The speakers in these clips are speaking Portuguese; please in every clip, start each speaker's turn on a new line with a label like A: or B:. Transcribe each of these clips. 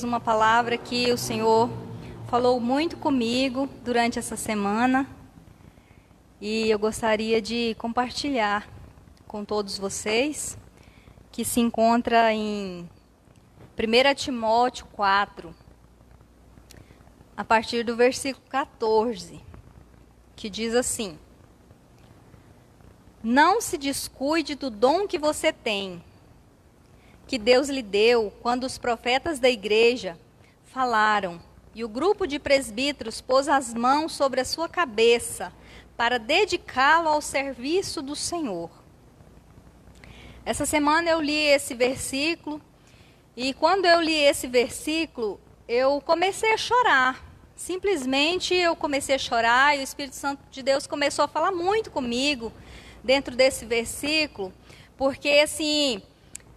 A: Uma palavra que o Senhor falou muito comigo durante essa semana e eu gostaria de compartilhar com todos vocês, que se encontra em 1 Timóteo 4, a partir do versículo 14, que diz assim: Não se descuide do dom que você tem, que Deus lhe deu quando os profetas da igreja falaram, e o grupo de presbíteros pôs as mãos sobre a sua cabeça para dedicá-lo ao serviço do Senhor. Essa semana eu li esse versículo, e quando eu li esse versículo, eu comecei a chorar. Simplesmente eu comecei a chorar e o Espírito Santo de Deus começou a falar muito comigo dentro desse versículo, porque assim,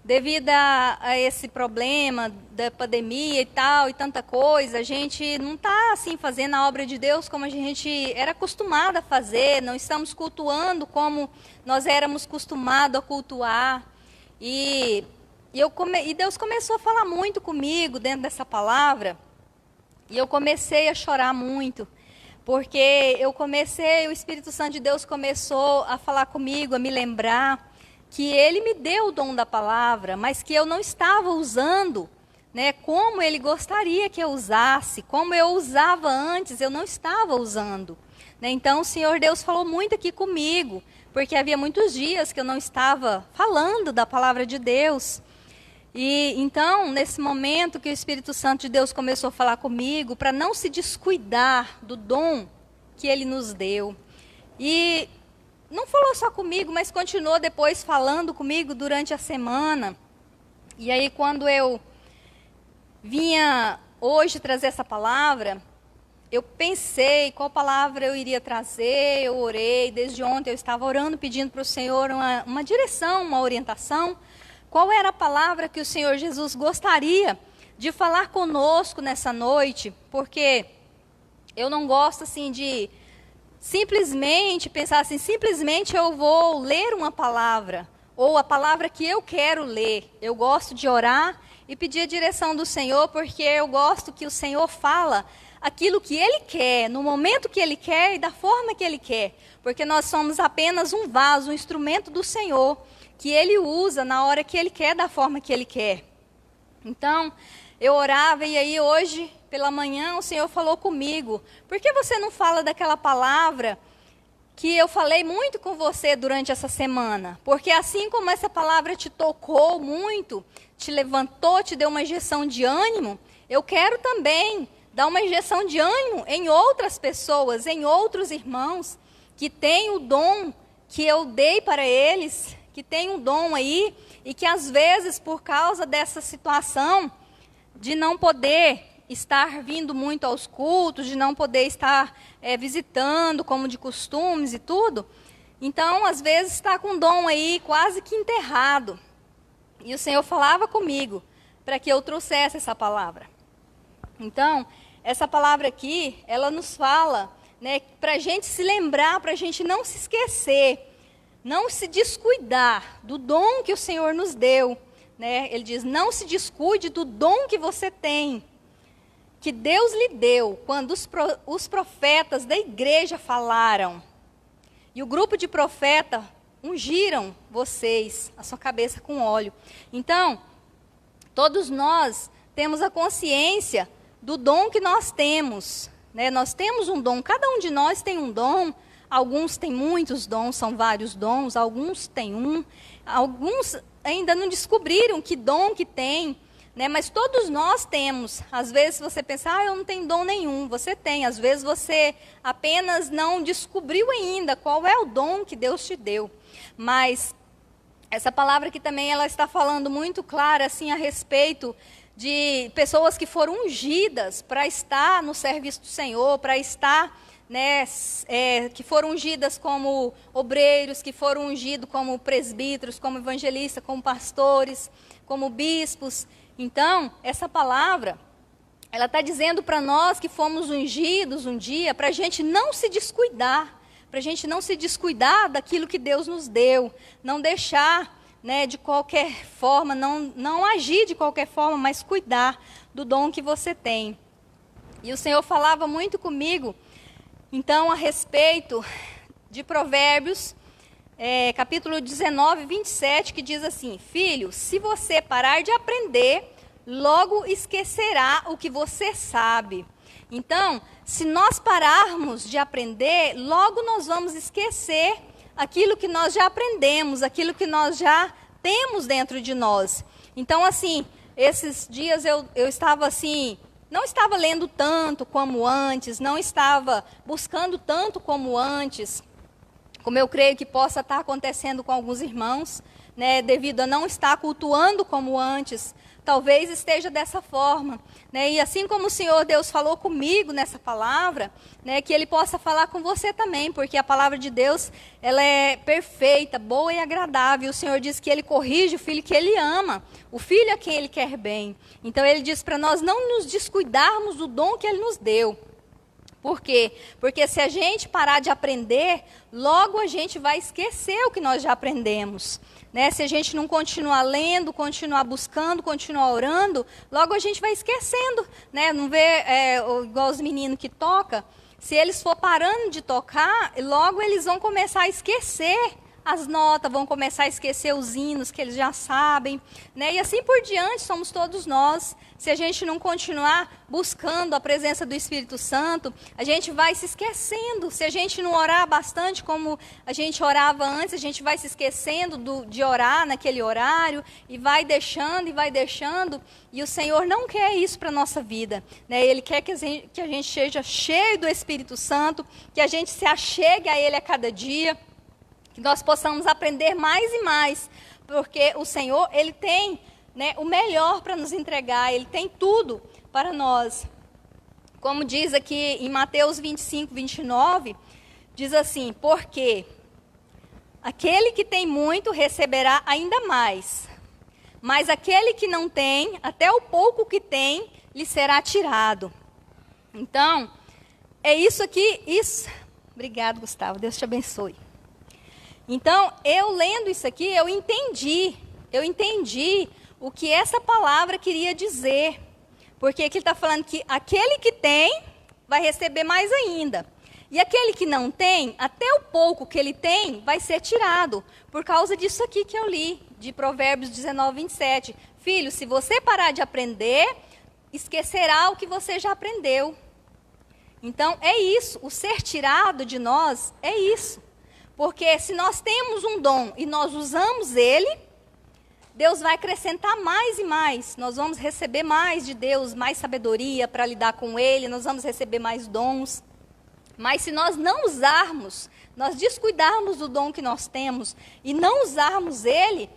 A: devido a esse problema da pandemia e tal, e tanta coisa, a gente não está assim fazendo a obra de Deus como a gente era acostumado a fazer, não estamos cultuando como nós éramos acostumados a cultuar. E Deus começou a falar muito comigo dentro dessa palavra, e eu comecei a chorar muito, porque o Espírito Santo de Deus começou a falar comigo, a me lembrar que Ele me deu o dom da palavra, mas que eu não estava usando, né, como Ele gostaria que eu usasse, como eu usava antes, eu não estava usando. Né? Então o Senhor Deus falou muito aqui comigo, porque havia muitos dias que eu não estava falando da palavra de Deus. E então, nesse momento que o Espírito Santo de Deus começou a falar comigo, para não se descuidar do dom que Ele nos deu. E não falou só comigo, mas continuou depois falando comigo durante a semana. E aí, quando eu vinha hoje trazer essa palavra, eu pensei qual palavra eu iria trazer, eu orei, desde ontem eu estava orando, pedindo para o Senhor uma direção, uma orientação. Qual era a palavra que o Senhor Jesus gostaria de falar conosco nessa noite? Porque eu não gosto assim de simplesmente pensar assim, simplesmente eu vou ler uma palavra, ou a palavra que eu quero ler. Eu gosto de orar e pedir a direção do Senhor, porque eu gosto que o Senhor fala aquilo que Ele quer, no momento que Ele quer e da forma que Ele quer. Porque nós somos apenas um vaso, um instrumento do Senhor, que Ele usa na hora que Ele quer, da forma que Ele quer. Então, eu orava e aí hoje, pela manhã, o Senhor falou comigo: por que você não fala daquela palavra que eu falei muito com você durante essa semana? Porque assim como essa palavra te tocou muito, te levantou, te deu uma injeção de ânimo, eu quero também dar uma injeção de ânimo em outras pessoas, em outros irmãos que têm o dom que eu dei para eles, que têm um dom aí e que às vezes por causa dessa situação de não poder estar vindo muito aos cultos, de não poder estar visitando como de costumes e tudo, então às vezes está com um dom aí quase que enterrado. E o Senhor falava comigo para que eu trouxesse essa palavra. Então, essa palavra aqui, ela nos fala, né, para a gente se lembrar, para a gente não se esquecer, não se descuidar do dom que o Senhor nos deu. Né? Ele diz, não se descuide do dom que você tem, que Deus lhe deu quando os profetas da igreja falaram. E o grupo de profetas ungiram vocês, a sua cabeça com óleo. Então, todos nós temos a consciência do dom que nós temos. Né? Nós temos um dom, cada um de nós tem um dom. Alguns têm muitos dons, são vários dons, alguns têm um. Alguns ainda não descobriram que dom que tem, né? Mas todos nós temos. Às vezes você pensa, eu não tenho dom nenhum. Você tem. Às vezes você apenas não descobriu ainda qual é o dom que Deus te deu. Mas essa palavra aqui também ela está falando muito clara assim, a respeito de pessoas que foram ungidas para estar no serviço do Senhor, para estar, né, que foram ungidas como obreiros, que foram ungidos como presbíteros, como evangelistas, como pastores, como bispos. Então, essa palavra, ela está dizendo para nós que fomos ungidos um dia, para a gente não se descuidar, para a gente não se descuidar daquilo que Deus nos deu, não deixar né, de qualquer forma, não agir de qualquer forma, mas cuidar do dom que você tem. E o Senhor falava muito comigo, então, a respeito de Provérbios, capítulo 19, 27, que diz assim: filho, se você parar de aprender, logo esquecerá o que você sabe. Então, se nós pararmos de aprender, logo nós vamos esquecer aquilo que nós já aprendemos, aquilo que nós já temos dentro de nós. Então, assim, esses dias eu estava assim, não estava lendo tanto como antes, não estava buscando tanto como antes, como eu creio que possa estar acontecendo com alguns irmãos, né, devido a não estar cultuando como antes. Talvez esteja dessa forma, né? E assim como o Senhor Deus falou comigo nessa palavra, né, que Ele possa falar com você também, porque a palavra de Deus, ela é perfeita, boa e agradável. O Senhor diz que Ele corrige o filho que Ele ama, o filho a quem Ele quer bem. Então Ele diz para nós não nos descuidarmos do dom que Ele nos deu. Por quê? Porque se a gente parar de aprender, logo a gente vai esquecer o que nós já aprendemos. Né? Se a gente não continuar lendo, continuar buscando, continuar orando, logo a gente vai esquecendo. Né? Não vê igual os meninos que tocam. Se eles for parando de tocar, logo eles vão começar a esquecer as notas, vão começar a esquecer os hinos que eles já sabem, né? E assim por diante somos todos nós. Se a gente não continuar buscando a presença do Espírito Santo, a gente vai se esquecendo. Se a gente não orar bastante como a gente orava antes, a gente vai se esquecendo de orar naquele horário e vai deixando e vai deixando. E o Senhor não quer isso para a nossa vida, né? Ele quer que a gente seja cheio do Espírito Santo, que a gente se achegue a Ele a cada dia, que nós possamos aprender mais e mais, porque o Senhor, Ele tem, né, o melhor para nos entregar, Ele tem tudo para nós. Como diz aqui em Mateus 25, 29, diz assim: porque aquele que tem muito receberá ainda mais, mas aquele que não tem, até o pouco que tem, lhe será tirado. Então, é isso aqui, isso. Obrigado, Gustavo, Deus te abençoe. Então, eu lendo isso aqui, eu entendi o que essa palavra queria dizer. Porque aqui ele está falando que aquele que tem vai receber mais ainda. E aquele que não tem, até o pouco que ele tem, vai ser tirado. Por causa disso aqui que eu li, de Provérbios 19, 27. Filho, se você parar de aprender, esquecerá o que você já aprendeu. Então, é isso. O ser tirado de nós é isso. Porque se nós temos um dom e nós usamos ele, Deus vai acrescentar mais e mais. Nós vamos receber mais de Deus, mais sabedoria para lidar com ele, nós vamos receber mais dons. Mas se nós não usarmos, nós descuidarmos do dom que nós temos e não usarmos ele,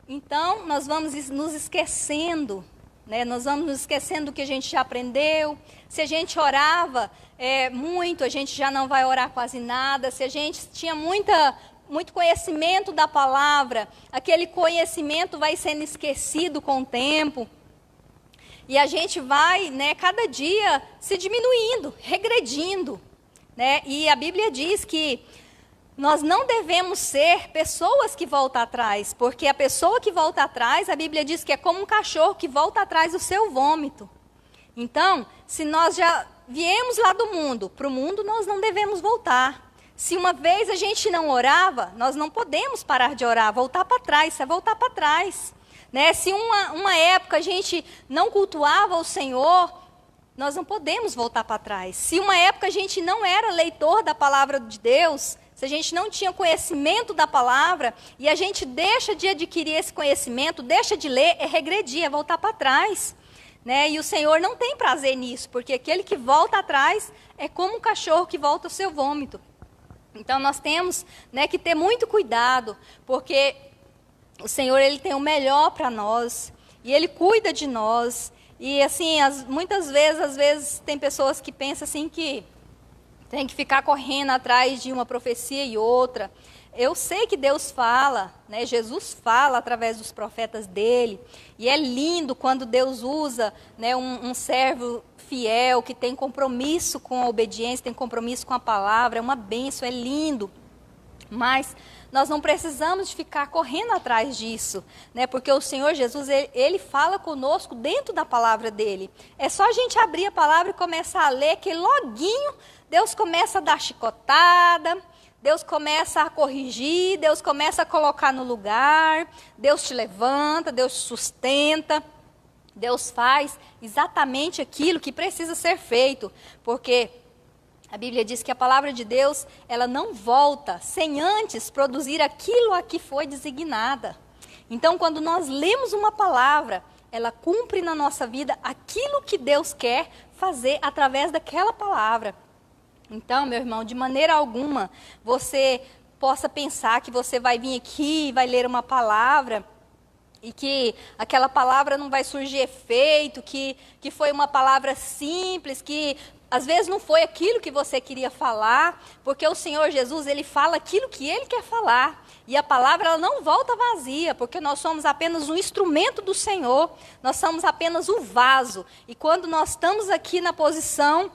A: então nós vamos nos esquecendo. Né? Nós vamos nos esquecendo do que a gente já aprendeu. Se a gente orava muito, a gente já não vai orar quase nada. Se a gente tinha muito conhecimento da palavra, aquele conhecimento vai sendo esquecido com o tempo. E a gente vai, né, cada dia se diminuindo, regredindo. Né? E a Bíblia diz que nós não devemos ser pessoas que voltam atrás, porque a pessoa que volta atrás, a Bíblia diz que é como um cachorro que volta atrás do seu vômito. Então, se nós já viemos lá do mundo, para o mundo nós não devemos voltar. Se uma vez a gente não orava, nós não podemos parar de orar, voltar para trás, isso é voltar para trás. Né? Se uma época a gente não cultuava o Senhor, nós não podemos voltar para trás. Se uma época a gente não era leitor da palavra de Deus, se a gente não tinha conhecimento da palavra, e a gente deixa de adquirir esse conhecimento, deixa de ler, é regredir, é voltar para trás. Né? E o Senhor não tem prazer nisso, porque aquele que volta atrás é como um cachorro que volta ao seu vômito. Então nós temos, né, que ter muito cuidado, porque o Senhor, Ele tem o melhor para nós, e Ele cuida de nós. E assim, muitas vezes, às vezes tem pessoas que pensam assim que tem que ficar correndo atrás de uma profecia e outra. Eu sei que Deus fala, né? Jesus fala através dos profetas dele. E é lindo quando Deus usa, né, um servo fiel, que tem compromisso com a obediência, tem compromisso com a palavra. É uma bênção, é lindo. Mas nós não precisamos de ficar correndo atrás disso, né? Porque o Senhor Jesus, ele fala conosco dentro da palavra dele. É só a gente abrir a palavra e começar a ler, que loguinho Deus começa a dar chicotada, Deus começa a corrigir, Deus começa a colocar no lugar, Deus te levanta, Deus te sustenta, Deus faz exatamente aquilo que precisa ser feito, porque a Bíblia diz que a palavra de Deus, ela não volta sem antes produzir aquilo a que foi designada. Então, quando nós lemos uma palavra, ela cumpre na nossa vida aquilo que Deus quer fazer através daquela palavra. Então, meu irmão, de maneira alguma, você possa pensar que você vai vir aqui e vai ler uma palavra e que aquela palavra não vai surgir efeito, que foi uma palavra simples, que às vezes não foi aquilo que você queria falar, porque o Senhor Jesus, ele fala aquilo que ele quer falar. E a palavra, ela não volta vazia, porque nós somos apenas um instrumento do Senhor, nós somos apenas o vaso. E quando nós estamos aqui na posição,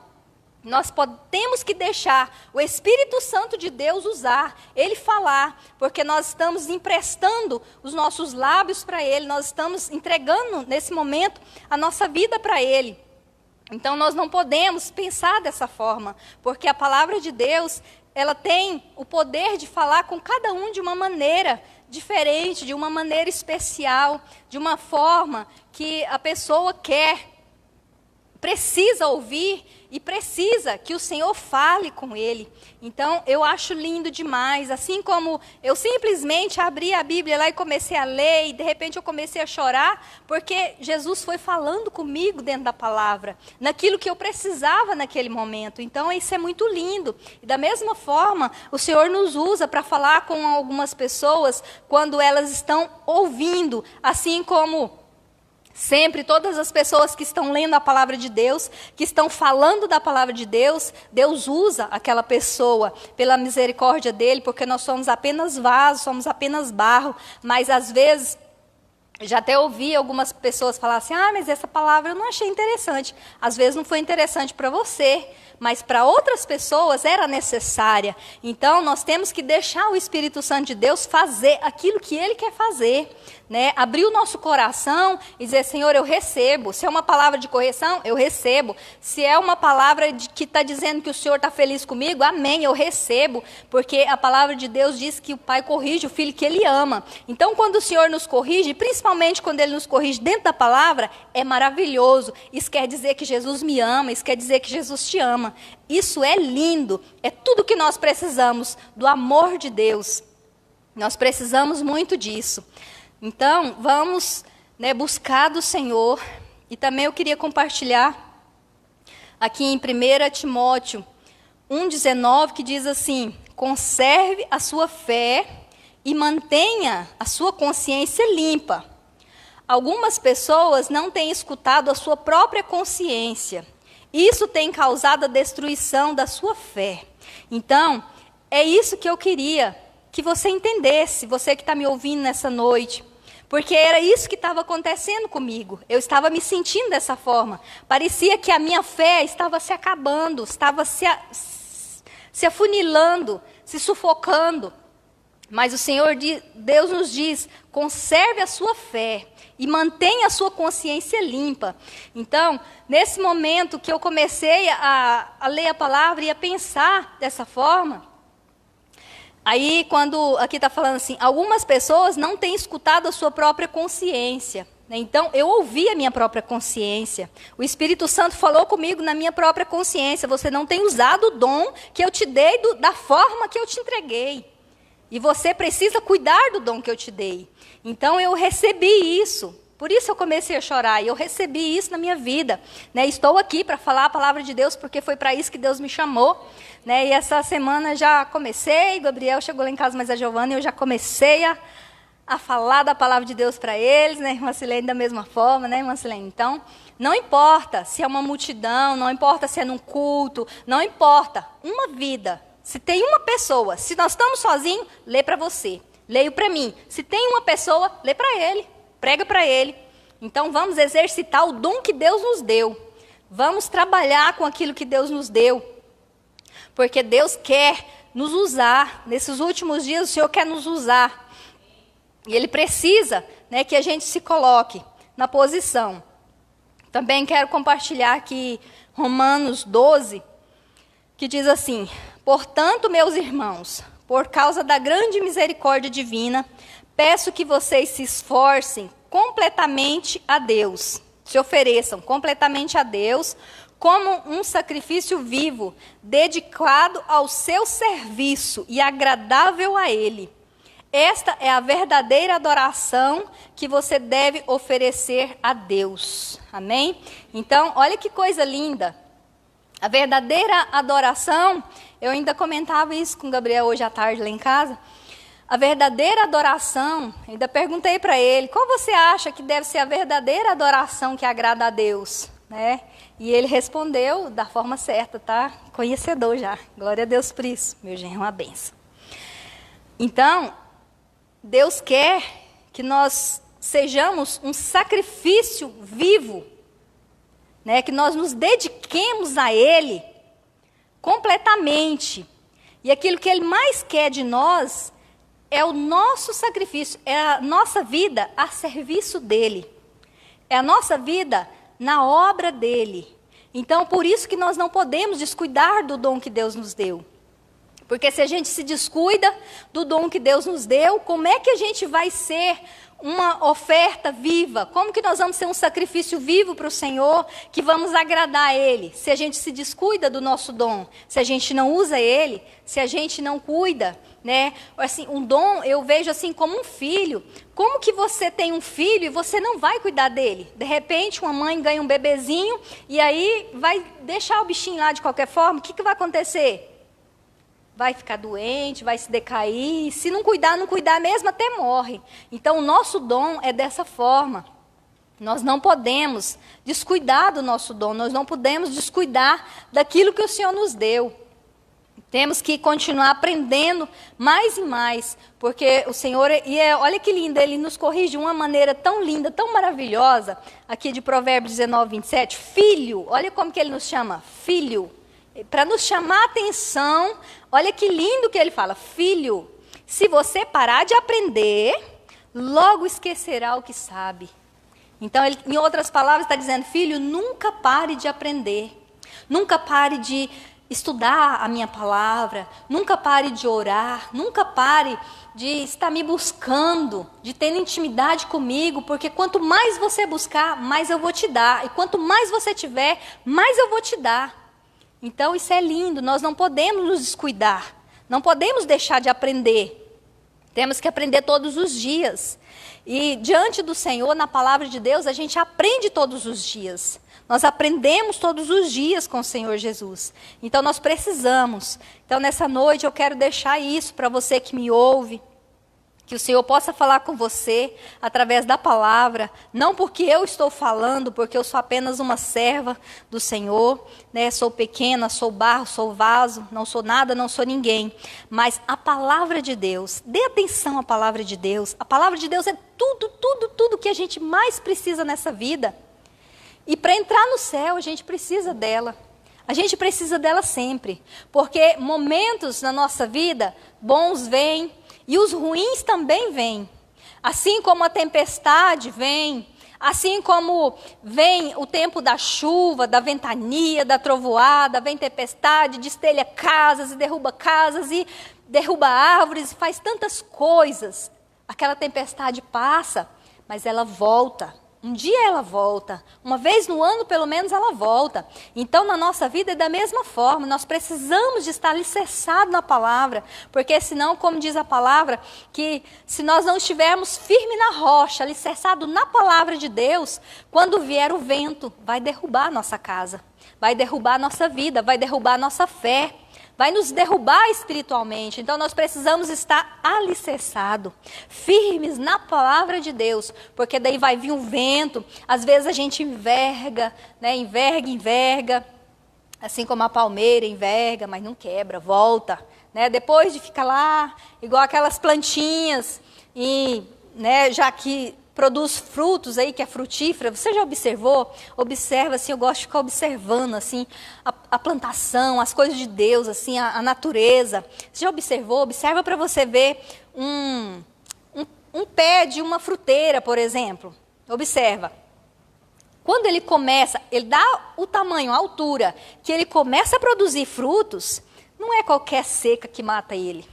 A: nós temos que deixar o Espírito Santo de Deus usar, Ele falar, porque nós estamos emprestando os nossos lábios para Ele, nós estamos entregando nesse momento a nossa vida para Ele. Então nós não podemos pensar dessa forma, porque a palavra de Deus, ela tem o poder de falar com cada um de uma maneira diferente, de uma maneira especial, de uma forma que a pessoa precisa ouvir e precisa que o Senhor fale com ele. Então, eu acho lindo demais. Assim como eu simplesmente abri a Bíblia lá e comecei a ler, e de repente eu comecei a chorar, porque Jesus foi falando comigo dentro da palavra, naquilo que eu precisava naquele momento. Então, isso é muito lindo. E da mesma forma, o Senhor nos usa para falar com algumas pessoas quando elas estão ouvindo, assim como sempre, todas as pessoas que estão lendo a palavra de Deus, que estão falando da palavra de Deus, Deus usa aquela pessoa pela misericórdia dele, porque nós somos apenas vasos, somos apenas barro, mas às vezes, já até ouvi algumas pessoas falar assim, mas essa palavra eu não achei interessante. Às vezes não foi interessante para você, mas para outras pessoas era necessária. Então, nós temos que deixar o Espírito Santo de Deus fazer aquilo que Ele quer fazer, né? Abrir o nosso coração e dizer, Senhor, eu recebo. Se é uma palavra de correção, eu recebo. Se é uma palavra que está dizendo que o Senhor está feliz comigo, amém, eu recebo. Porque a palavra de Deus diz que o Pai corrige o Filho que Ele ama. Então, quando o Senhor nos corrige, principalmente quando Ele nos corrige dentro da palavra, é maravilhoso. Isso quer dizer que Jesus me ama, isso quer dizer que Jesus te ama. Isso é lindo, é tudo que nós precisamos, do amor de Deus. Nós precisamos muito disso. Então, vamos, buscar do Senhor. E também eu queria compartilhar aqui em 1 Timóteo 1,19, que diz assim, conserve a sua fé e mantenha a sua consciência limpa. Algumas pessoas não têm escutado a sua própria consciência. Isso tem causado a destruição da sua fé. Então, é isso que eu queria que você entendesse, você que está me ouvindo nessa noite. Porque era isso que estava acontecendo comigo. Eu estava me sentindo dessa forma. Parecia que a minha fé estava se acabando, estava se afunilando, se sufocando. Mas o Senhor, Deus nos diz, conserve a sua fé e mantenha a sua consciência limpa. Então, nesse momento que eu comecei a ler a palavra e a pensar dessa forma, aí quando aqui está falando assim, algumas pessoas não têm escutado a sua própria consciência. Então, eu ouvi a minha própria consciência. O Espírito Santo falou comigo na minha própria consciência. Você não tem usado o dom que eu te dei da forma que eu te entreguei. E você precisa cuidar do dom que eu te dei. Então, eu recebi isso. Por isso eu comecei a chorar. E eu recebi isso na minha vida. Estou aqui para falar a palavra de Deus, porque foi para isso que Deus me chamou. E essa semana já comecei. Gabriel chegou lá em casa, mas a Giovana, e eu já comecei a falar da palavra de Deus para eles. Irmã Silene da mesma forma, irmã Silene? Então, não importa se é uma multidão, não importa se é num culto, não importa. Uma vida. Se tem uma pessoa, se nós estamos sozinhos, lê para você. Leio para mim. Se tem uma pessoa, lê para ele. Prega para ele. Então, vamos exercitar o dom que Deus nos deu. Vamos trabalhar com aquilo que Deus nos deu. Porque Deus quer nos usar. Nesses últimos dias, o Senhor quer nos usar. E Ele precisa, né, que a gente se coloque na posição. Também quero compartilhar aqui Romanos 12, que diz assim: portanto, meus irmãos, por causa da grande misericórdia divina, peço que vocês se esforcem completamente a Deus, se ofereçam completamente a Deus, como um sacrifício vivo, dedicado ao seu serviço e agradável a Ele. Esta é a verdadeira adoração que você deve oferecer a Deus. Amém? Então, olha que coisa linda. A verdadeira adoração, eu ainda comentava isso com o Gabriel hoje à tarde lá em casa. A verdadeira adoração, ainda perguntei para ele, qual você acha que deve ser a verdadeira adoração que agrada a Deus? Né? E ele respondeu da forma certa, tá? Conhecedor já. Glória a Deus por isso. Meu genro é uma benção. Então, Deus quer que nós sejamos um sacrifício vivo, né? Que nós nos dediquemos a Ele completamente. E aquilo que Ele mais quer de nós é o nosso sacrifício, é a nossa vida a serviço dEle. É a nossa vida na obra dEle. Então, por isso que nós não podemos descuidar do dom que Deus nos deu. Porque se a gente se descuida do dom que Deus nos deu, como é que a gente vai ser uma oferta viva? Como que nós vamos ser um sacrifício vivo para o Senhor, que vamos agradar a Ele? Se a gente se descuida do nosso dom, se a gente não usa Ele, se a gente não cuida, né? Assim, um dom eu vejo assim como um filho. Como que você tem um filho e você não vai cuidar dele? De repente uma mãe ganha um bebezinho e aí vai deixar o bichinho lá de qualquer forma, o que vai acontecer? Vai ficar doente, vai se decair. Se não cuidar mesmo, até morre. Então, o nosso dom é dessa forma. Nós não podemos descuidar do nosso dom. Nós não podemos descuidar daquilo que o Senhor nos deu. Temos que continuar aprendendo mais e mais. Porque o Senhor, olha que lindo, Ele nos corrige de uma maneira tão linda, tão maravilhosa. Aqui de Provérbios 19, 27. Filho, olha como que Ele nos chama. Filho. Para nos chamar a atenção, olha que lindo que ele fala. Filho, se você parar de aprender, logo esquecerá o que sabe. Então, ele, em outras palavras, está dizendo, filho, nunca pare de aprender. Nunca pare de estudar a minha palavra. Nunca pare de orar. Nunca pare de estar me buscando, de ter intimidade comigo. Porque quanto mais você buscar, mais eu vou te dar. E quanto mais você tiver, mais eu vou te dar. Então, isso é lindo, nós não podemos nos descuidar, não podemos deixar de aprender. Temos que aprender todos os dias. E diante do Senhor, na palavra de Deus, a gente aprende todos os dias. Nós aprendemos todos os dias com o Senhor Jesus. Então, nós precisamos. Então, nessa noite, eu quero deixar isso para você que me ouve. Que o Senhor possa falar com você através da palavra, não porque eu estou falando, porque eu sou apenas uma serva do Senhor, né? Sou pequena, sou barro, sou vaso, não sou nada, não sou ninguém. Mas a palavra de Deus, dê atenção à palavra de Deus. A palavra de Deus é tudo que a gente mais precisa nessa vida. E para entrar no céu, a gente precisa dela. A gente precisa dela sempre. Porque momentos na nossa vida, bons vêm, e os ruins também vêm. Assim como a tempestade vem, assim como vem o tempo da chuva, da ventania, da trovoada, vem tempestade, destelha casas e derruba árvores, e faz tantas coisas. Aquela tempestade passa, mas ela volta. Um dia ela volta, uma vez no ano pelo menos ela volta. Então na nossa vida é da mesma forma, nós precisamos de estar alicerçados na palavra, porque senão, como diz a palavra, que se nós não estivermos firmes na rocha, alicerçados na palavra de Deus, quando vier o vento, vai derrubar a nossa casa, vai derrubar a nossa vida, vai derrubar a nossa fé. Vai nos derrubar espiritualmente. Então nós precisamos estar alicerçados, firmes na palavra de Deus, porque daí vai vir um vento, às vezes a gente enverga, né? Enverga, assim como a palmeira enverga, mas não quebra, volta, né? Depois de ficar lá, igual aquelas plantinhas, e, né, já que produz frutos aí, que é frutífera, você já observou? Observa, assim, eu gosto de ficar observando, assim, a plantação, as coisas de Deus, assim, a natureza. Você já observou? Observa para você ver um pé de uma fruteira, por exemplo. Observa. Quando ele começa, ele dá o tamanho, a altura, que ele começa a produzir frutos, não é qualquer seca que mata ele.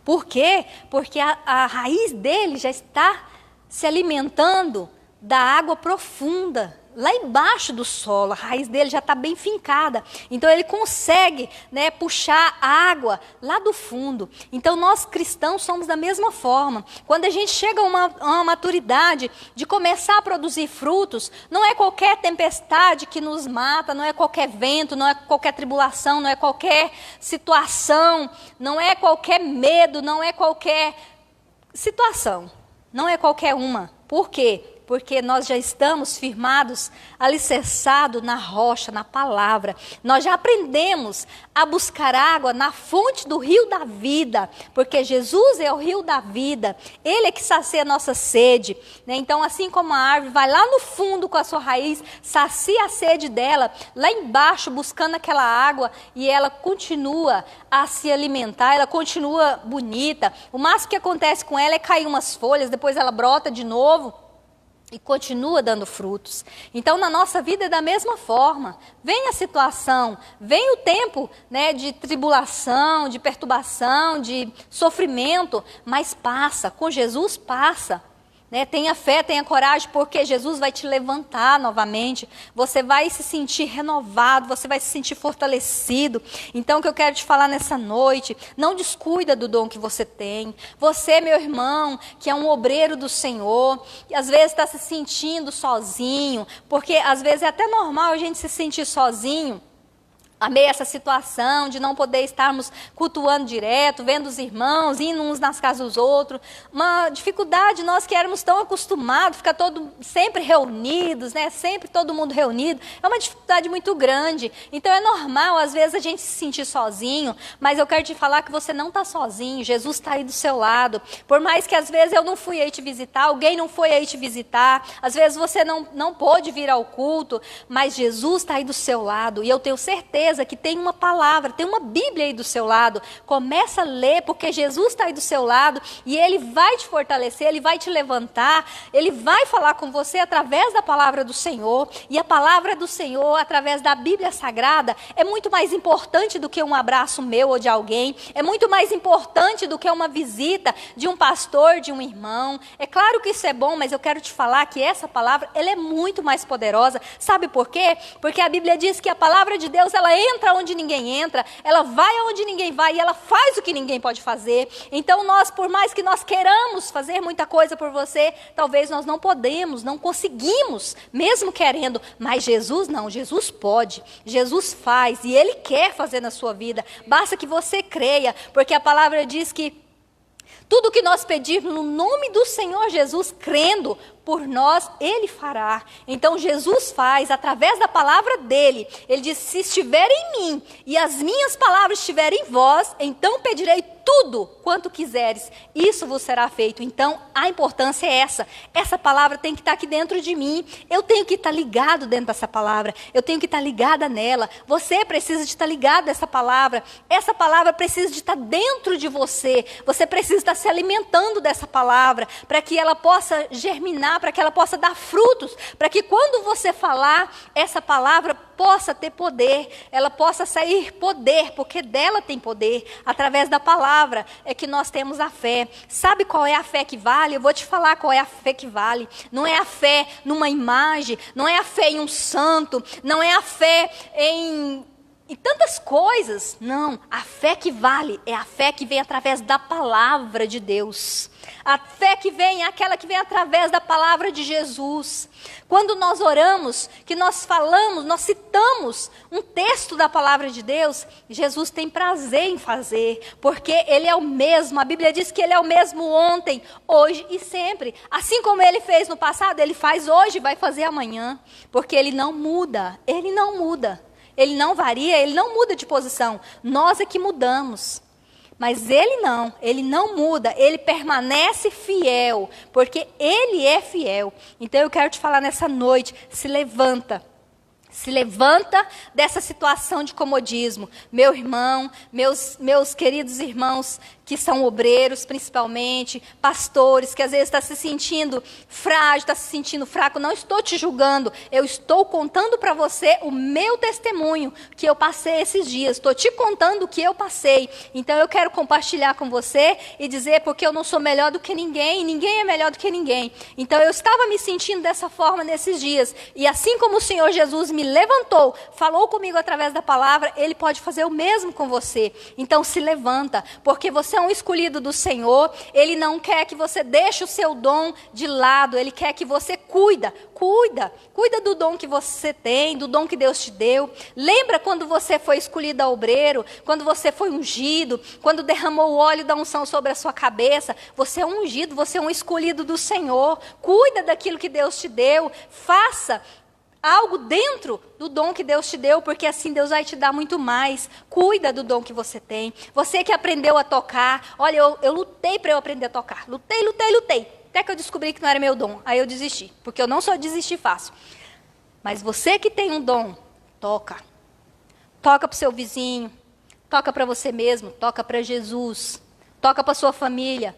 A: Por quê? Porque a raiz dele já está se alimentando da água profunda, lá embaixo do solo. A raiz dele já está bem fincada. Então ele consegue, né, puxar a água lá do fundo. Então nós cristãos somos da mesma forma. Quando a gente chega a uma maturidade de começar a produzir frutos, não é qualquer tempestade que nos mata, não é qualquer vento, não é qualquer tribulação, não é qualquer situação, não é qualquer medo, não é qualquer situação. Não é qualquer uma. Por quê? Porque nós já estamos firmados, alicerçados na rocha, na palavra. Nós já aprendemos a buscar água na fonte do rio da vida, porque Jesus é o rio da vida. Ele é que sacia a nossa sede, né? Então, assim como a árvore vai lá no fundo com a sua raiz, sacia a sede dela, lá embaixo buscando aquela água, e ela continua a se alimentar, ela continua bonita. O máximo que acontece com ela é cair umas folhas, depois ela brota de novo e continua dando frutos. Então, na nossa vida é da mesma forma. Vem a situação, vem o tempo, né, de tribulação, de perturbação, de sofrimento, mas passa. Com Jesus passa. Né? Tenha fé, tenha coragem, porque Jesus vai te levantar novamente. Você vai se sentir renovado, você vai se sentir fortalecido. Então, o que eu quero te falar nessa noite, não descuida do dom que você tem. Você, meu irmão, que é um obreiro do Senhor, que às vezes está se sentindo sozinho, porque às vezes é até normal a gente se sentir sozinho. Amei essa situação de não poder estarmos cultuando direto, vendo os irmãos, indo uns nas casas dos outros. Uma dificuldade, nós que éramos tão acostumados, ficar sempre reunidos, né? Sempre todo mundo reunido. É uma dificuldade muito grande. Então é normal, às vezes, a gente se sentir sozinho, mas eu quero te falar que você não está sozinho. Jesus está aí do seu lado. Por mais que às vezes eu não fui aí te visitar, alguém não foi aí te visitar, às vezes você não pôde vir ao culto, mas Jesus está aí do seu lado. E eu tenho certeza que tem uma palavra, tem uma Bíblia aí do seu lado. Começa a ler, porque Jesus está aí do seu lado e Ele vai te fortalecer, Ele vai te levantar, Ele vai falar com você através da palavra do Senhor. E a palavra do Senhor, através da Bíblia Sagrada, é muito mais importante do que um abraço meu ou de alguém, é muito mais importante do que uma visita de um pastor, de um irmão. É claro que isso é bom, mas eu quero te falar que essa palavra, ela é muito mais poderosa. Sabe por quê? Porque a Bíblia diz que a palavra de Deus, ela entra onde ninguém entra, ela vai aonde ninguém vai e ela faz o que ninguém pode fazer. Então nós, por mais que nós queiramos fazer muita coisa por você, talvez nós não podemos, não conseguimos, mesmo querendo, mas Jesus não, Jesus pode, Jesus faz e Ele quer fazer na sua vida, basta que você creia, porque a palavra diz que tudo que nós pedirmos no nome do Senhor Jesus, crendo por nós, Ele fará. Então Jesus faz, através da palavra dEle. Ele diz, se estiver em mim e as minhas palavras estiverem em vós, então pedirei tudo quanto quiseres, isso vos será feito. Então a importância é essa palavra tem que estar aqui dentro de mim, eu tenho que estar ligado dentro dessa palavra, eu tenho que estar ligada nela, você precisa de estar ligado nessa palavra, essa palavra precisa de estar dentro de você, você precisa estar se alimentando dessa palavra, para que ela possa germinar, para que ela possa dar frutos, para que quando você falar, essa palavra possa ter poder, ela possa sair poder, porque dela tem poder, através da palavra é que nós temos a fé. Sabe qual é a fé que vale? Eu vou te falar qual é a fé que vale. Não é a fé numa imagem, não é a fé em um santo, não é a fé em tantas coisas. Não, a fé que vale é a fé que vem através da palavra de Deus. A fé que vem é aquela que vem através da palavra de Jesus. Quando nós oramos, que nós falamos, nós citamos um texto da palavra de Deus, Jesus tem prazer em fazer, porque Ele é o mesmo. A Bíblia diz que Ele é o mesmo ontem, hoje e sempre. Assim como Ele fez no passado, Ele faz hoje e vai fazer amanhã, porque Ele não muda, Ele não muda. Ele não varia, Ele não muda de posição. Nós é que mudamos. Mas ele não muda, ele permanece fiel, porque ele é fiel. Então eu quero te falar nessa noite, se levanta. Se levanta dessa situação de comodismo. Meu irmão, meus queridos irmãos que são obreiros principalmente, pastores, que às vezes está se sentindo frágil, está se sentindo fraco. Não estou te julgando, eu estou contando para você o meu testemunho que eu passei esses dias. Estou te contando o que eu passei. Então eu quero compartilhar com você e dizer porque eu não sou melhor do que ninguém, ninguém é melhor do que ninguém. Então eu estava me sentindo dessa forma nesses dias. E assim como o Senhor Jesus me levantou, falou comigo através da palavra, Ele pode fazer o mesmo com você. Então se levanta, porque você é um escolhido do Senhor. Ele não quer que você deixe o seu dom de lado, Ele quer que você cuida do dom que você tem, do dom que Deus te deu. Lembra quando você foi escolhido a obreiro, quando você foi ungido, quando derramou o óleo da unção sobre a sua cabeça? Você é um ungido, você é um escolhido do Senhor. Cuida daquilo que Deus te deu, faça algo dentro do dom que Deus te deu, porque assim Deus vai te dar muito mais. Cuida do dom que você tem. Você que aprendeu a tocar, olha, eu lutei para eu aprender a tocar. Lutei. Até que eu descobri que não era meu dom. Aí eu desisti, porque eu não sou desistir fácil. Mas você que tem um dom, toca. Toca para o seu vizinho, toca para você mesmo, toca para Jesus, toca para sua família.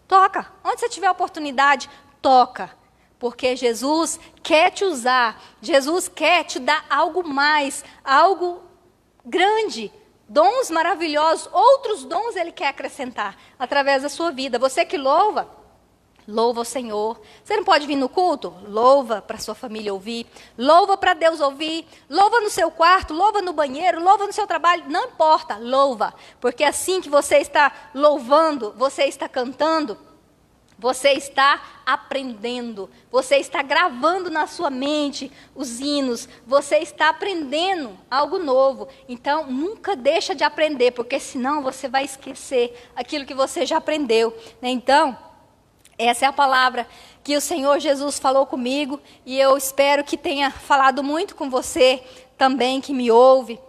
A: Toca. Onde você tiver oportunidade, toca. Porque Jesus quer te usar, Jesus quer te dar algo mais, algo grande, dons maravilhosos, outros dons Ele quer acrescentar através da sua vida. Você que louva o Senhor. Você não pode vir no culto? Louva para sua família ouvir, louva para Deus ouvir, louva no seu quarto, louva no banheiro, louva no seu trabalho, não importa, louva. Porque assim que você está louvando, você está cantando, você está aprendendo, você está gravando na sua mente os hinos, você está aprendendo algo novo. Então, nunca deixa de aprender, porque senão você vai esquecer aquilo que você já aprendeu, né? Então, essa é a palavra que o Senhor Jesus falou comigo, e eu espero que tenha falado muito com você também, que me ouve.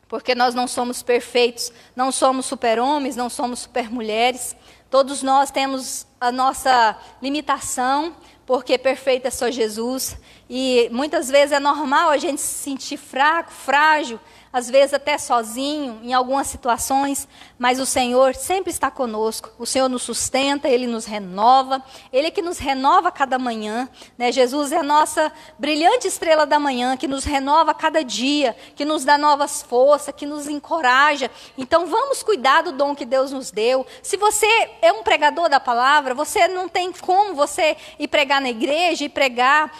A: Porque nós não somos perfeitos, não somos super-homens, não somos super-mulheres. Todos nós temos a nossa limitação, porque perfeito é só Jesus. E muitas vezes é normal a gente se sentir fraco, frágil, às vezes até sozinho, em algumas situações, mas o Senhor sempre está conosco. O Senhor nos sustenta, Ele nos renova, Ele é que nos renova cada manhã, né? Jesus é a nossa brilhante estrela da manhã, que nos renova cada dia, que nos dá novas forças, que nos encoraja. Então vamos cuidar do dom que Deus nos deu. Se você é um pregador da palavra, você não tem como você ir pregar na igreja, ir pregar,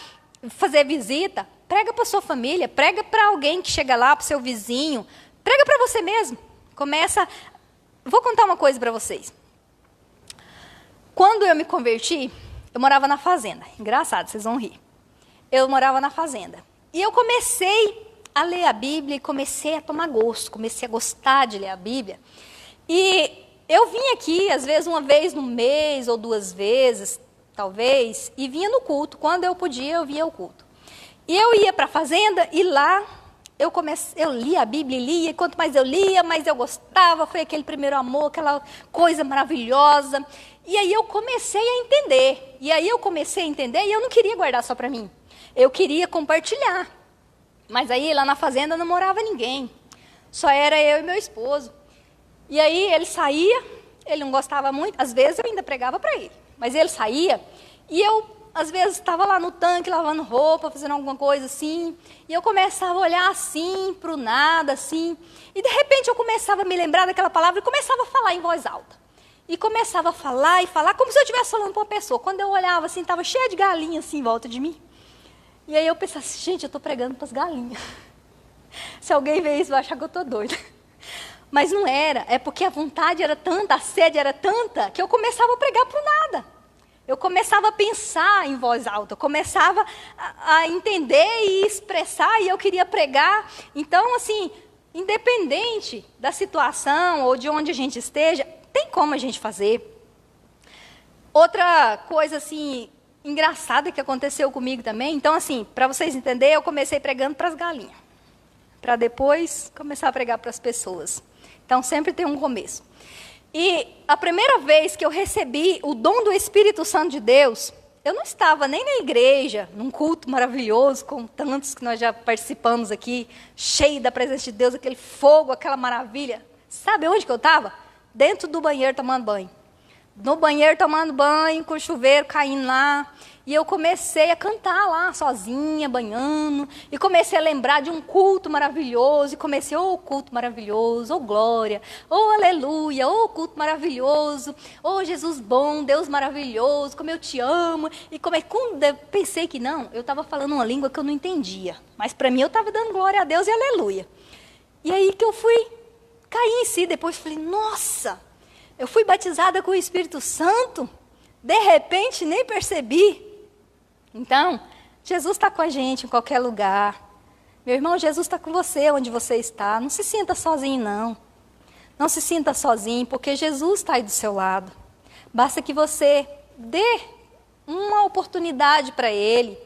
A: fazer visita. Prega para sua família, prega para alguém que chega lá, para o seu vizinho. Prega para você mesmo. Começa. Vou contar uma coisa para vocês. Quando eu me converti, eu morava na fazenda. Engraçado, vocês vão rir. Eu morava na fazenda. E eu comecei a ler a Bíblia e comecei a tomar gosto. Comecei a gostar de ler a Bíblia. E eu vinha aqui, às vezes, uma vez no mês ou 2 vezes, talvez, e vinha no culto. Quando eu podia, eu via o culto. E eu ia para a fazenda e lá eu lia a Bíblia e lia, e quanto mais eu lia, mais eu gostava, foi aquele primeiro amor, aquela coisa maravilhosa. E aí eu comecei a entender, e eu não queria guardar só para mim, eu queria compartilhar. Mas aí lá na fazenda não morava ninguém, só era eu e meu esposo. E aí ele saía, ele não gostava muito, às vezes eu ainda pregava para ele, mas ele saía e eu às vezes estava lá no tanque, lavando roupa, fazendo alguma coisa assim, e eu começava a olhar assim, para o nada, assim, e de repente eu começava a me lembrar daquela palavra e começava a falar em voz alta. E começava a falar e falar, como se eu estivesse falando para uma pessoa. Quando eu olhava assim, estava cheia de galinhas assim em volta de mim. E aí eu pensava assim, gente, eu estou pregando para as galinhas. Se alguém ver isso, vai achar que eu estou doida. Mas não era, é porque a vontade era tanta, a sede era tanta, que eu começava a pregar para o nada. Eu começava a pensar em voz alta, eu começava a entender e expressar, e eu queria pregar. Então, assim, independente da situação ou de onde a gente esteja, tem como a gente fazer. Outra coisa, assim, engraçada que aconteceu comigo também, então, assim, para vocês entenderem, eu comecei pregando para as galinhas, para depois começar a pregar para as pessoas. Então, sempre tem um começo. E a primeira vez que eu recebi o dom do Espírito Santo de Deus, eu não estava nem na igreja, num culto maravilhoso, com tantos que nós já participamos aqui, cheio da presença de Deus, aquele fogo, aquela maravilha. Sabe onde que eu estava? Dentro do banheiro tomando banho. No banheiro tomando banho, com o chuveiro caindo lá. E eu comecei a cantar lá, sozinha, banhando. E comecei a lembrar de um culto maravilhoso. E comecei, oh, culto maravilhoso, oh, glória, oh, aleluia, oh, culto maravilhoso, oh, Jesus bom, Deus maravilhoso, como eu te amo. E quando eu pensei que não, eu estava falando uma língua que eu não entendia. Mas para mim eu estava dando glória a Deus e aleluia. E aí que eu fui cair em si. Depois falei, nossa, eu fui batizada com o Espírito Santo. De repente nem percebi. Então, Jesus está com a gente em qualquer lugar. Meu irmão, Jesus está com você onde você está. Não se sinta sozinho, não. Não se sinta sozinho, porque Jesus está aí do seu lado. Basta que você dê uma oportunidade para Ele.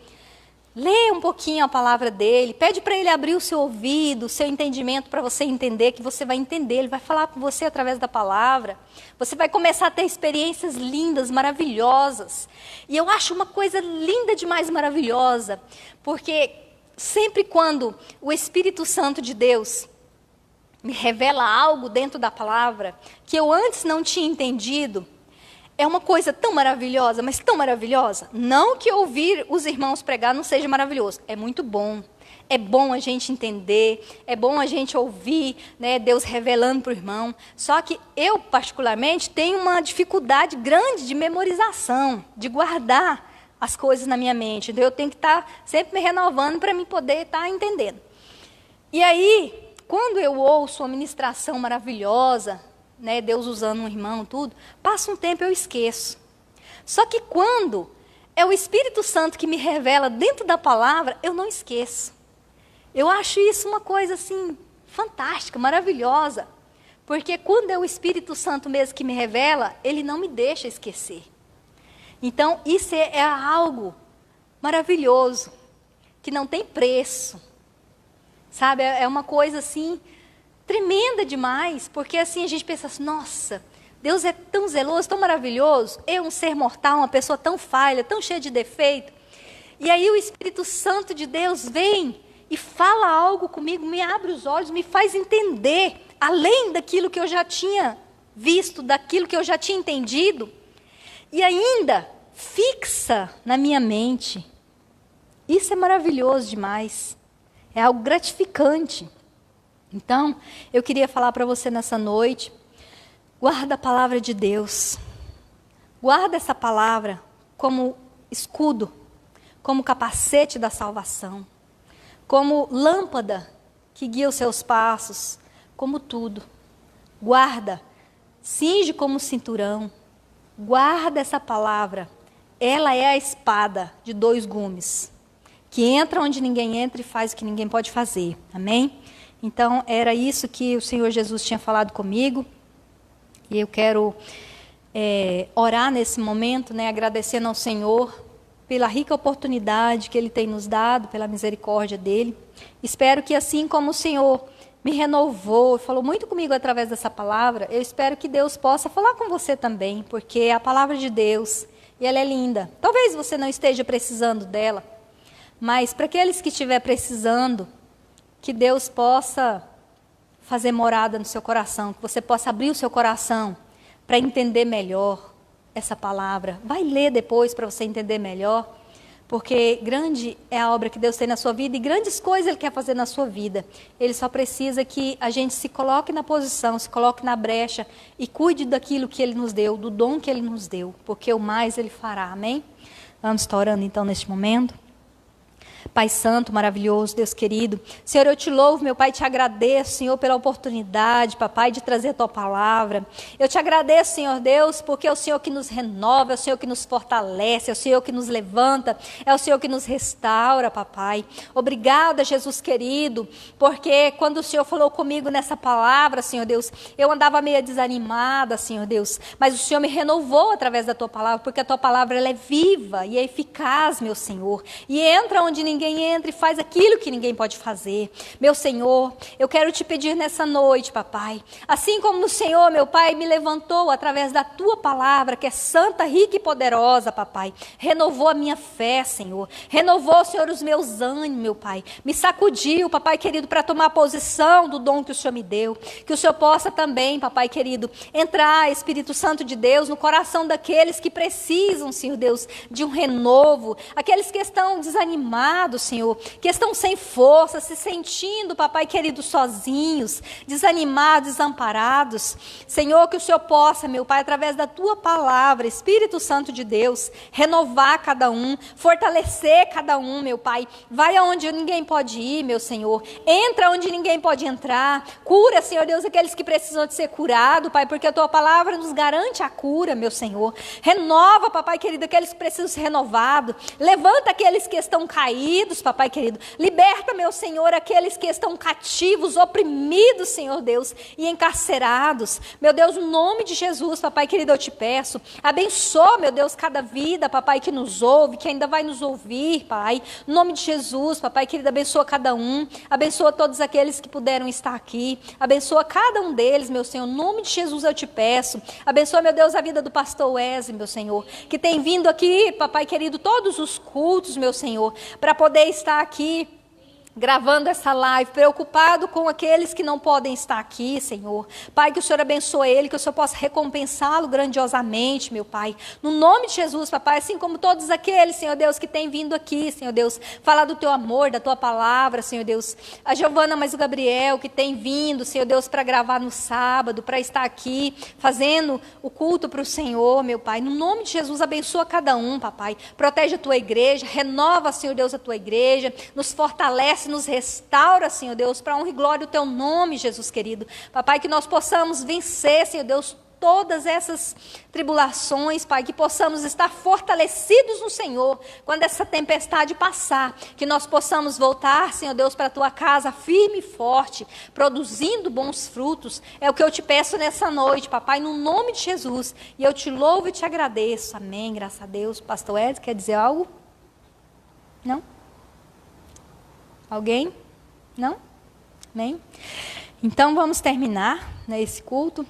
A: Lê um pouquinho a palavra dele. Pede para Ele abrir o seu ouvido, o seu entendimento, para você entender, que você vai entender. Ele vai falar com você através da palavra. Você vai começar a ter experiências lindas, maravilhosas. E eu acho uma coisa linda demais, maravilhosa. Porque sempre quando o Espírito Santo de Deus me revela algo dentro da palavra, que eu antes não tinha entendido, é uma coisa tão maravilhosa, mas tão maravilhosa. Não que ouvir os irmãos pregar não seja maravilhoso. É muito bom. É bom a gente entender. É bom a gente ouvir, né, Deus revelando para o irmão. Só que eu, particularmente, tenho uma dificuldade grande de memorização, de guardar as coisas na minha mente. Então, eu tenho que estar sempre me renovando para me poder estar entendendo. E aí, quando eu ouço uma ministração maravilhosa, né, Deus usando um irmão, tudo, passa um tempo e eu esqueço. Só que quando é o Espírito Santo que me revela dentro da palavra, eu não esqueço. Eu acho isso uma coisa assim, fantástica, maravilhosa. Porque quando é o Espírito Santo mesmo que me revela, ele não me deixa esquecer. Então, isso é algo maravilhoso, que não tem preço. Sabe, é uma coisa assim, tremenda demais, porque assim a gente pensa assim, nossa, Deus é tão zeloso, tão maravilhoso, eu um ser mortal, uma pessoa tão falha, tão cheia de defeito, e aí o Espírito Santo de Deus vem e fala algo comigo, me abre os olhos, me faz entender, além daquilo que eu já tinha visto, daquilo que eu já tinha entendido, e ainda fixa na minha mente. Isso é maravilhoso demais, é algo gratificante. Então, eu queria falar para você nessa noite, guarda a palavra de Deus. Guarda essa palavra como escudo, como capacete da salvação, como lâmpada que guia os seus passos, como tudo. Guarda, cinge como cinturão. Guarda essa palavra. Ela é a espada de 2 gumes, que entra onde ninguém entra e faz o que ninguém pode fazer. Amém? Então, era isso que o Senhor Jesus tinha falado comigo. E eu quero orar nesse momento, né, agradecendo ao Senhor pela rica oportunidade que Ele tem nos dado, pela misericórdia dEle. Espero que assim como o Senhor me renovou, falou muito comigo através dessa palavra, eu espero que Deus possa falar com você também, porque é a palavra de Deus, e ela é linda. Talvez você não esteja precisando dela, mas para aqueles que estiver precisando, que Deus possa fazer morada no seu coração, que você possa abrir o seu coração para entender melhor essa palavra. Vai ler depois para você entender melhor, porque grande é a obra que Deus tem na sua vida e grandes coisas Ele quer fazer na sua vida. Ele só precisa que a gente se coloque na posição, se coloque na brecha e cuide daquilo que Ele nos deu, do dom que Ele nos deu, porque o mais Ele fará. Amém? Vamos estar orando então neste momento. Pai santo, maravilhoso, Deus querido. Senhor, eu te louvo, meu Pai, te agradeço, Senhor, pela oportunidade, papai, de trazer a tua palavra. Eu te agradeço, Senhor Deus, porque é o Senhor que nos renova, é o Senhor que nos fortalece, é o Senhor que nos levanta, é o Senhor que nos restaura, papai. Obrigada, Jesus querido, porque quando o Senhor falou comigo nessa palavra, Senhor Deus, eu andava meio desanimada, Senhor Deus, mas o Senhor me renovou através da tua palavra, porque a tua palavra ela é viva e é eficaz, meu Senhor, e entra onde ninguém ninguém entra e faz aquilo que ninguém pode fazer. Meu Senhor, eu quero te pedir nessa noite, papai, assim como o Senhor, meu Pai, me levantou através da tua palavra, que é santa, rica e poderosa, papai, renovou a minha fé, Senhor, renovou, Senhor, os meus ânimos, meu Pai, me sacudiu, papai querido, para tomar posição do dom que o Senhor me deu, que o Senhor possa também, papai querido, entrar, Espírito Santo de Deus, no coração daqueles que precisam, Senhor Deus, de um renovo, aqueles que estão desanimados, Senhor, que estão sem força, se sentindo, papai querido, sozinhos, desanimados, desamparados. Senhor, que o Senhor possa, meu Pai, através da tua palavra, Espírito Santo de Deus, renovar cada um, fortalecer cada um, meu Pai. Vai aonde ninguém pode ir, meu Senhor. Entra onde ninguém pode entrar. Cura, Senhor Deus, aqueles que precisam de ser curados, Pai, porque a tua palavra nos garante a cura, meu Senhor. Renova, papai querido, aqueles que precisam ser renovados. Levanta aqueles que estão caídos, papai querido. Liberta, meu Senhor, aqueles que estão cativos, oprimidos, Senhor Deus, e encarcerados. Meu Deus, no nome de Jesus, papai querido, eu te peço. Abençoa, meu Deus, cada vida, papai, que nos ouve, que ainda vai nos ouvir, Pai. No nome de Jesus, papai querido, abençoa cada um. Abençoa todos aqueles que puderam estar aqui. Abençoa cada um deles, meu Senhor. No nome de Jesus eu te peço. Abençoa, meu Deus, a vida do pastor Wesley, meu Senhor, que tem vindo aqui, papai querido, todos os cultos, meu Senhor, para poder estar aqui gravando essa live, preocupado com aqueles que não podem estar aqui, Senhor. Pai, que o Senhor abençoe ele, que o Senhor possa recompensá-lo grandiosamente, meu Pai. No nome de Jesus, papai, assim como todos aqueles, Senhor Deus, que têm vindo aqui, Senhor Deus, falar do teu amor, da tua palavra, Senhor Deus. A Giovana, mas o Gabriel, que tem vindo, Senhor Deus, para gravar no sábado, para estar aqui, fazendo o culto para o Senhor, meu Pai. No nome de Jesus, abençoa cada um, papai. Protege a tua igreja, renova, Senhor Deus, a tua igreja, nos fortalece, nos restaura, Senhor Deus, para honra e glória o teu nome, Jesus querido. Papai, que nós possamos vencer, Senhor Deus, todas essas tribulações, Pai, que possamos estar fortalecidos no Senhor, quando essa tempestade passar, que nós possamos voltar, Senhor Deus, para a tua casa firme e forte, produzindo bons frutos. É o que eu te peço nessa noite, papai, no nome de Jesus, e eu te louvo e te agradeço. Amém, graças a Deus. Pastor Ed, quer dizer algo? Não? Alguém? Não? Amém? Então vamos terminar, né, esse culto.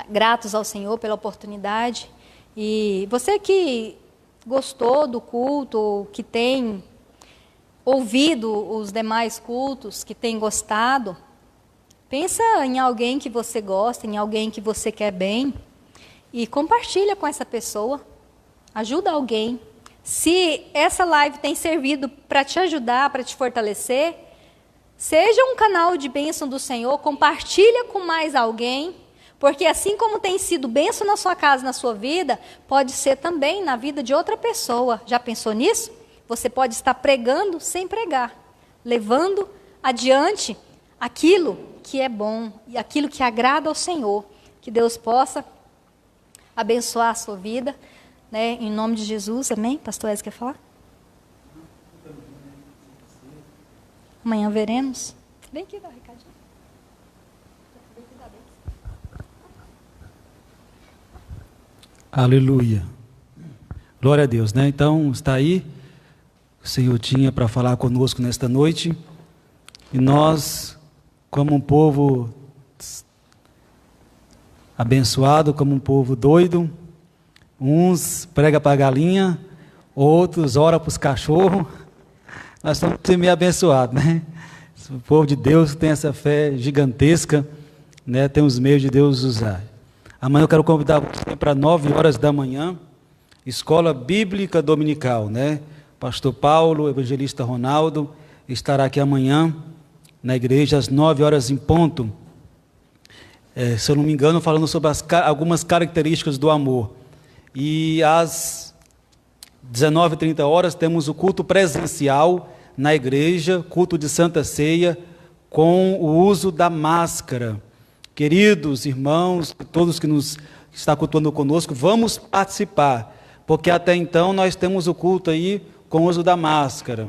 A: Gratos ao Senhor pela oportunidade. E você que gostou do culto, que tem ouvido os demais cultos, que tem gostado, pensa em alguém que você gosta, em alguém que você quer bem, e compartilha com essa pessoa. Ajuda alguém. Se essa live tem servido para te ajudar, para te fortalecer, seja um canal de bênção do Senhor, compartilha com mais alguém, porque assim como tem sido bênção na sua casa, na sua vida, pode ser também na vida de outra pessoa. Já pensou nisso? Você pode estar pregando sem pregar, levando adiante aquilo que é bom e aquilo que agrada ao Senhor. Que Deus possa abençoar a sua vida, né, em nome de Jesus, amém? Pastor Wesley quer falar? Amanhã veremos. Vem aqui dar um recadinho.
B: Aleluia. Glória a Deus, né? Então, está aí, o Senhor tinha para falar conosco nesta noite, e nós, como um povo abençoado, como um povo doido, uns pregam para a galinha, outros oram para os cachorros. Nós estamos meio abençoados, né? O povo de Deus tem essa fé gigantesca, né? Tem os meios de Deus usar. Amanhã eu quero convidar você para 9 horas da manhã, Escola Bíblica Dominical, né? Pastor Paulo, Evangelista Ronaldo, estará aqui amanhã na igreja às 9 horas em ponto. Se eu não me engano, falando sobre algumas características do amor. E às 19h30 temos o culto presencial na igreja, culto de Santa Ceia, com o uso da máscara. Queridos irmãos, todos que estão cultuando conosco, vamos participar, porque até então nós temos o culto aí com o uso da máscara,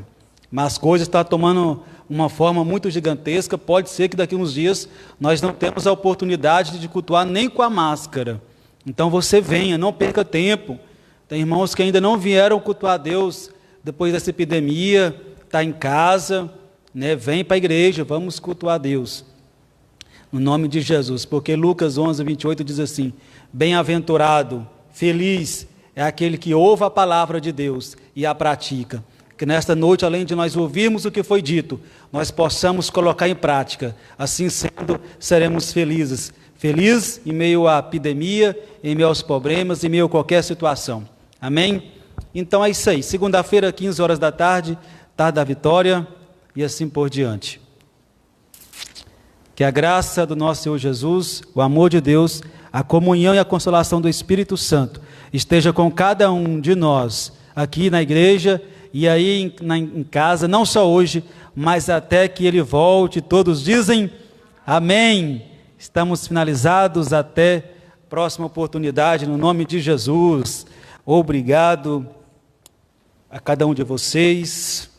B: mas as coisas estão tomando uma forma muito gigantesca. Pode ser que daqui a uns dias nós não temos a oportunidade de cultuar nem com a máscara. Então você venha, não perca tempo. Tem irmãos que ainda não vieram cultuar a Deus depois dessa epidemia, está em casa, né, vem para a igreja, vamos cultuar a Deus. No nome de Jesus, porque Lucas 11, 28 diz assim: bem-aventurado, feliz é aquele que ouve a palavra de Deus e a pratica. Que nesta noite, além de nós ouvirmos o que foi dito, nós possamos colocar em prática. Assim sendo, seremos felizes. Felizes em meio à epidemia, em meio aos problemas, em meio a qualquer situação. Amém? Então é isso aí. Segunda-feira, 15 horas da tarde, tarde da vitória e assim por diante. Que a graça do nosso Senhor Jesus, o amor de Deus, a comunhão e a consolação do Espírito Santo esteja com cada um de nós, aqui na igreja e aí em casa, não só hoje, mas até que Ele volte. Todos dizem amém. Estamos finalizados, até próxima oportunidade, no nome de Jesus. Obrigado a cada um de vocês.